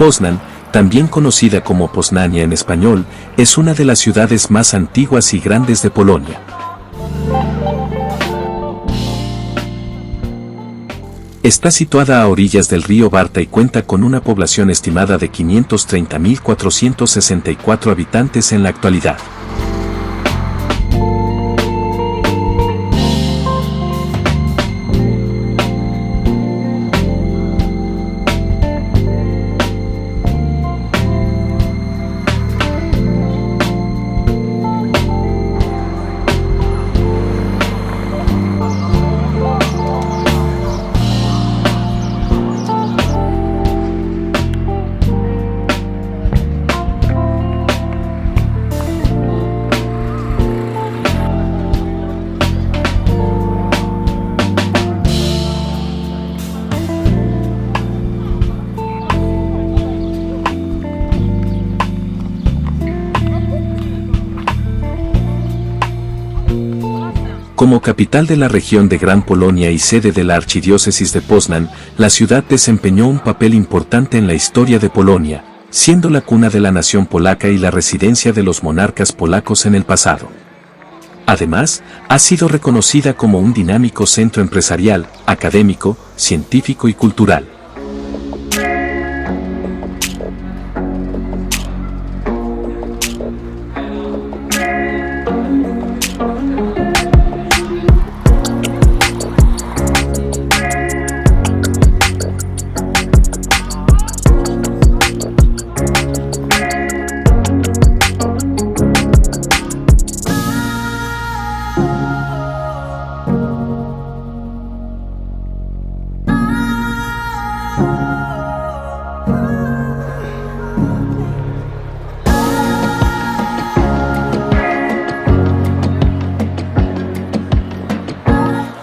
Poznań, también conocida como Poznania en español, es una de las ciudades más antiguas y grandes de Polonia. Está situada a orillas del río Barta y cuenta con una población estimada de 530.464 habitantes en la actualidad. Como capital de la región de Gran Polonia y sede de la archidiócesis de Poznań, la ciudad desempeñó un papel importante en la historia de Polonia, siendo la cuna de la nación polaca y la residencia de los monarcas polacos en el pasado. Además, ha sido reconocida como un dinámico centro empresarial, académico, científico y cultural.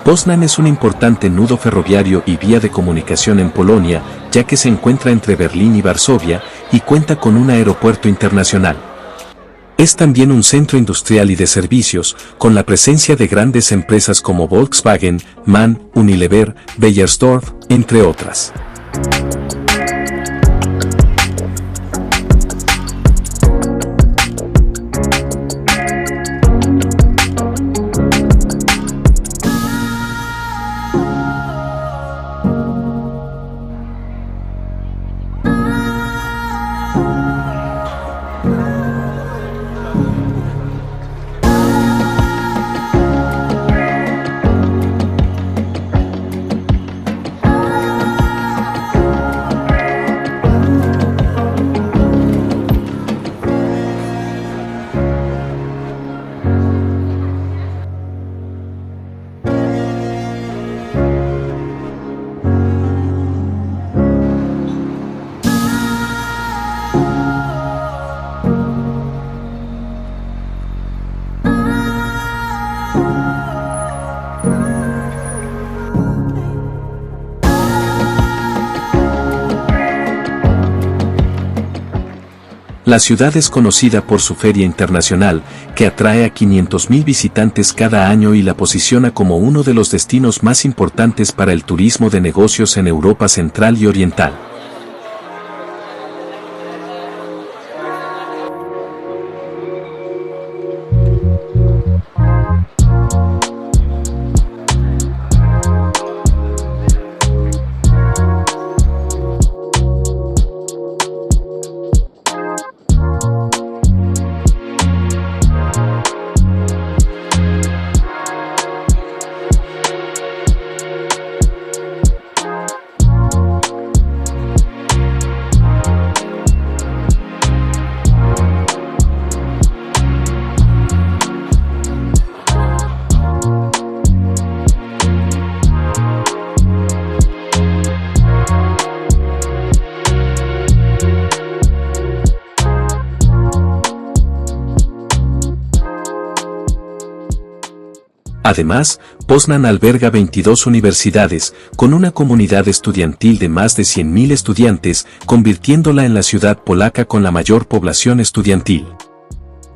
Poznań es un importante nudo ferroviario y vía de comunicación en Polonia, ya que se encuentra entre Berlín y Varsovia, y cuenta con un aeropuerto internacional. Es también un centro industrial y de servicios, con la presencia de grandes empresas como Volkswagen, MAN, Unilever, Beiersdorf, entre otras. La ciudad es conocida por su feria internacional, que atrae a 500.000 visitantes cada año y la posiciona como uno de los destinos más importantes para el turismo de negocios en Europa Central y Oriental. Además, Poznań alberga 22 universidades, con una comunidad estudiantil de más de 100.000 estudiantes, convirtiéndola en la ciudad polaca con la mayor población estudiantil.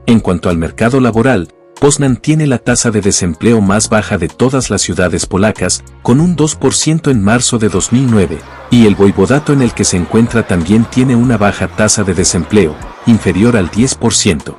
En cuanto al mercado laboral, Poznań tiene la tasa de desempleo más baja de todas las ciudades polacas, con un 2% en marzo de 2009, y el voivodato en el que se encuentra también tiene una baja tasa de desempleo, inferior al 10%.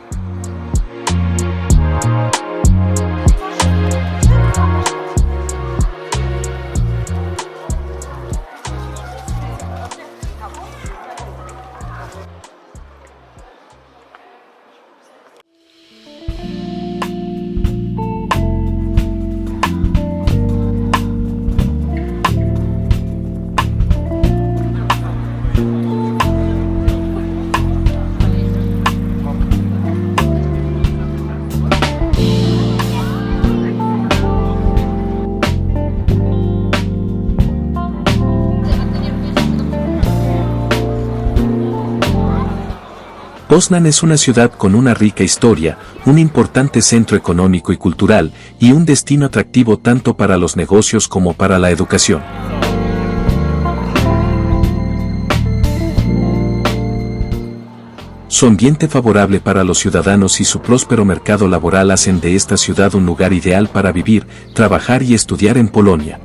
Poznań es una ciudad con una rica historia, un importante centro económico y cultural, y un destino atractivo tanto para los negocios como para la educación. Su ambiente favorable para los ciudadanos y su próspero mercado laboral hacen de esta ciudad un lugar ideal para vivir, trabajar y estudiar en Polonia.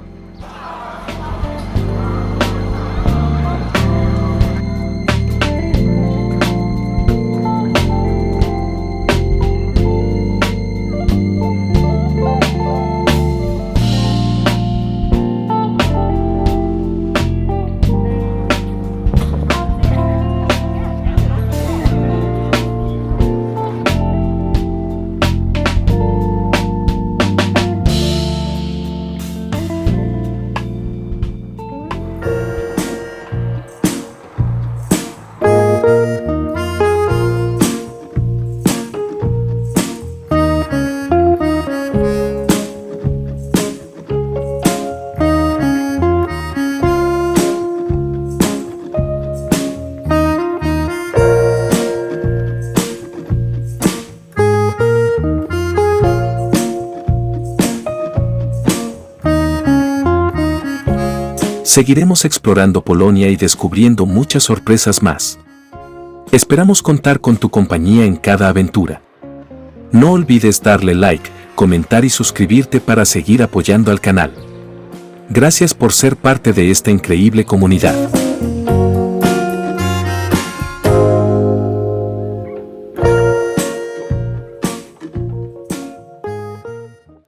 Seguiremos explorando Polonia y descubriendo muchas sorpresas más. Esperamos contar con tu compañía en cada aventura. No olvides darle like, comentar y suscribirte para seguir apoyando al canal. Gracias por ser parte de esta increíble comunidad.